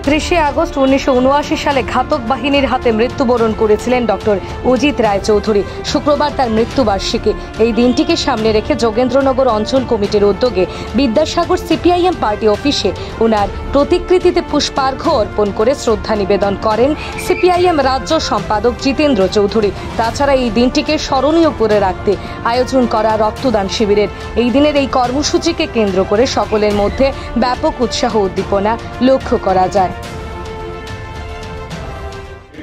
30 August 1979 সালে ঘাতক বাহিনীর হাতে মৃত্যুবরণ করেছিলেন ডক্টর অজিত রায় চৌধুরী। শুক্রবার তার মৃত্যুবার্ষিকী। এই দিনটিকে সামনে রেখে যোগেন্দ্রনগর অঞ্চল কমিটির উদ্যোগে বিদ্যাসাগর সিপিআইএম পার্টি অফিসে ওনার প্রতিকৃতিতে পুষ্পার্ঘ্য অর্পণ করে শ্রদ্ধা নিবেদন করেন সিপিআইএম রাজ্য সম্পাদক জিতেন্দ্র চৌধুরী। তাছাড়া এই দিনটিকে স্মরণীয় করে রাখতে আয়োজন করা রক্তদান শিবিরের এই দিনের এই কর্মসূচিকে কেন্দ্র করে সকলের মধ্যে ব্যাপক উৎসাহ উদ্দীপনা লক্ষ্য করা যায়।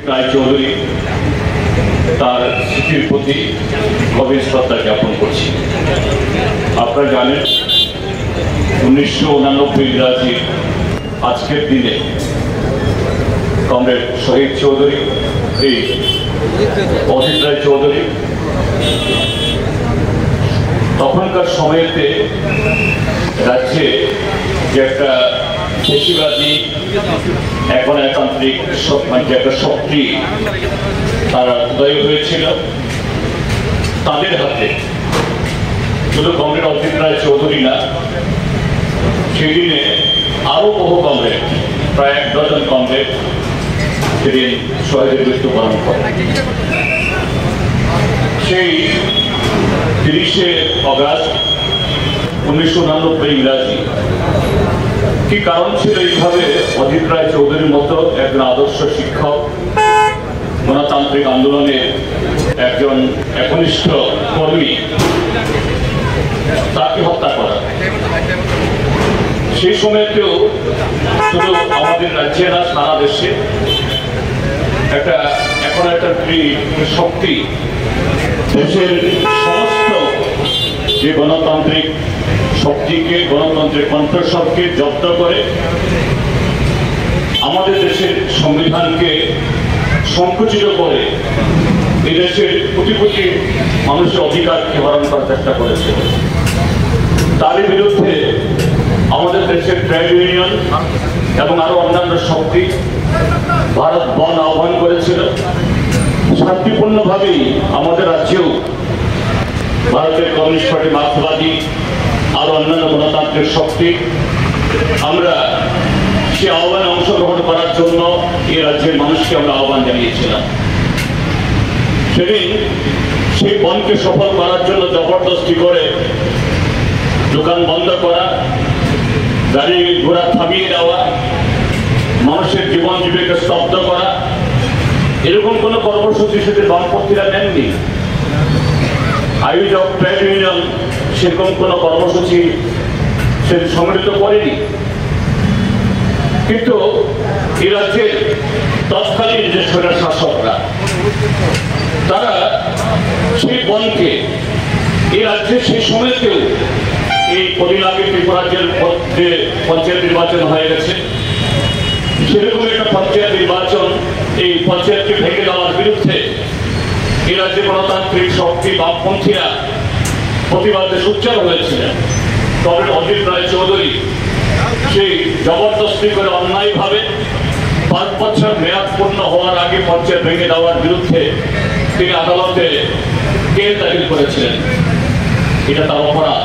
রায় চৌধুরী তার স্মৃতির প্রতি গভীর শ্রদ্ধা জ্ঞাপন করছি। আপনারা জানেন 1989 ইংরাজির আজকের দিনে কমরেড শহীদ চৌধুরী এই অজিত রায় চৌধুরী তখনকার সময়েতে রাজ্যে যে একটা ফেসিবাদী গণতান্ত্রিক যে একটা শক্তি তারা উদয় হয়েছিল, তাদের হাতে শুধু কমরেড অজিত রায় চৌধুরী না, সেই দিনে আরো বহু কমরেড, প্রায় 1 ডজন কমরেড সেদিন শহীদের মৃত্যুবরণ করে। সেই 30 আগস্ট 1989 ইংরাজি কি কারণ ছিল এইভাবে অজিত রায় চৌধুরীর মতো একজন আদর্শ শিক্ষক, গণতান্ত্রিক আন্দোলনের একজন একনিষ্ঠ কর্মী, তাকে হত্যা করা? সেই সময়তেও শুধু আমাদের রাজ্যে না, সারা দেশে এখন একটা শক্তি দেশের সমস্ত যে গণতান্ত্রিক শক্তিকে, গণতন্ত্রের কণ্ঠস্বরকে জব্দ করে আমাদের দেশের সংবিধানকে সংকুচিত করে এই দেশের কোটি কোটি মানুষের অধিকারকে হরণ করার চেষ্টা করেছে। তারই বিরুদ্ধে আমাদের দেশের ট্রেড ইউনিয়ন এবং আরো অন্যান্য শক্তি ভারত বন্ধ আহ্বান করেছিল। শান্তিপূর্ণভাবেই আমাদের রাজ্যেও ভারতের কমিউনিস্ট পার্টি, মার্ক্সবাদী আরো অন্যান্য গণতান্ত্রিক শক্তি আমরা সে আহ্বানে অংশগ্রহণ করার জন্য এই রাজ্যের মানুষকে আমরা আহ্বান জানিয়েছিলাম। সেদিন সেই বনকে সফল করার জন্য জবরদস্তি করে দোকান বন্ধ করা, গাড়ি ঘোড়া থামিয়ে দেওয়া, মানুষের জীবন জীবিকা স্তব্ধ করা, এরকম কোন কর্মসূচি সেদিন বামপন্থীরা নেননি। আয়োজক ট্রেড ইউনিয়ন সেরকম কোন কর্মসূচি সেদিন সংগঠিত করেনি। কিন্তু এই রাজ্যের তৎকালীন যে স্বৈর শাসকরা তারা সেই বনকে এই রাজ্যের সেই সময়তেও এই পরিলাভী ত্রিপুরাজ্যের যে পঞ্চায়েত নির্বাচন হয়ে গেছে, সেরকম একটা পঞ্চায়েত নির্বাচন এই পঞ্চায়েতকে ভেঙে দেওয়ার বিরুদ্ধে এই রাজ্যে গণতান্ত্রিক শক্তি বামপন্থীরা প্রতিবাদে সোচ্চার হয়েছিলেন। তবে অজিত রায় চৌধুরী সেই জবরদস্তি করে অন্যায়ভাবে 5 বছর মেয়াদ পূর্ণ হওয়ার আগে পঞ্চায়েত ভেঙে দেওয়ার বিরুদ্ধে তিনি আদালতে কেস দাখিল করেছিলেন। এটা তার অপরাধ।